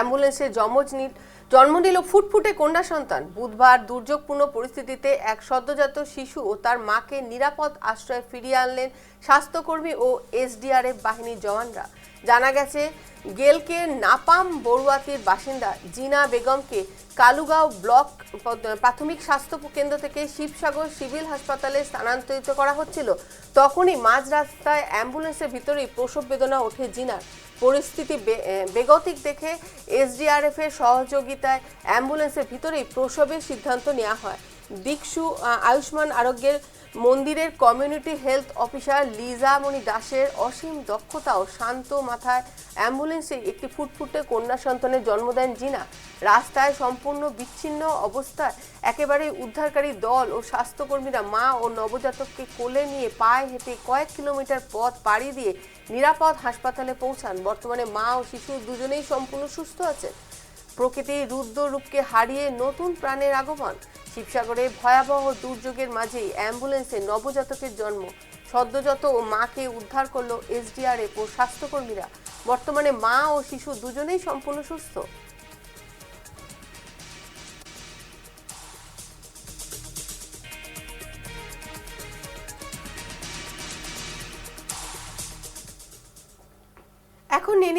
অ্যাম্বুলেন্সে জন্ম নিল ফুটফুটে কন্যা সন্তান। বুধবার দুর্যোগপূর্ণ পরিস্থিতিতে এক সদ্যজাত শিশু ও তার মাকে নিরাপদ আশ্রয়ে ফিরিয়ে আনলেন স্বাস্থ্যকর্মী ও এসডিআরএফ বাহিনীর জওয়ানরা। জানা গেছে, গেলকে নাপাম বড়ুয়াতির বাসিন্দা জিনা বেগমকে কালুগাঁও ব্লক প্রাথমিক স্বাস্থ্য কেন্দ্র থেকে শিবসাগর সিভিল হাসপাতালে স্থানান্তরিত করা হচ্ছিল। তখনই মাঝ রাস্তায় অ্যাম্বুলেন্সের ভিতরেই প্রসব বেদনা ওঠে জিনার। পরিস্থিতি বেগতিক দেখে এসডিআরএফ এর সহযোগিতায় অ্যাম্বুলেন্সের ভিতরেই প্রসবের সিদ্ধান্ত নেওয়া হয়। দিকসু আয়ুষ্মান আরোগ্যের মন্দিরের কমিউনিটি হেলথ অফিসার লিজা মণি দাসের অসীম দক্ষতা ও শান্ত মাথায় অ্যাম্বুলেন্সে একটি ফুটফুটে কন্যা সন্তানের জন্ম দেন জিনা। রাস্তায় সম্পূর্ণ বিচ্ছিন্ন অবস্থায় একেবারে উদ্ধারকারী দল ও স্বাস্থ্যকর্মীরা মা ও নবজাতককে কোলে নিয়ে পায়ে হেঁটে কয়েক কিলোমিটার পথ পাড়ি দিয়ে নিরাপদ হাসপাতালে পৌঁছান। বর্তমানে মা ও শিশু দুজনেই সম্পূর্ণ সুস্থ আছেন। প্রকৃতির রুদ্র রূপকে হারিয়ে নতুন প্রাণের আগমন। শিবসাগরে ভয়াবহ দুর্যোগের মাঝেই অ্যাম্বুলেন্সে নবজাতকের জন্ম। সদ্যজাত ও মাকে উদ্ধার করলো এসডিআরএফ ও স্বাস্থ্যকর্মীরা। বর্তমানে মা ও শিশু দুজনেই সম্পূর্ণ সুস্থ। এখন নিয়ে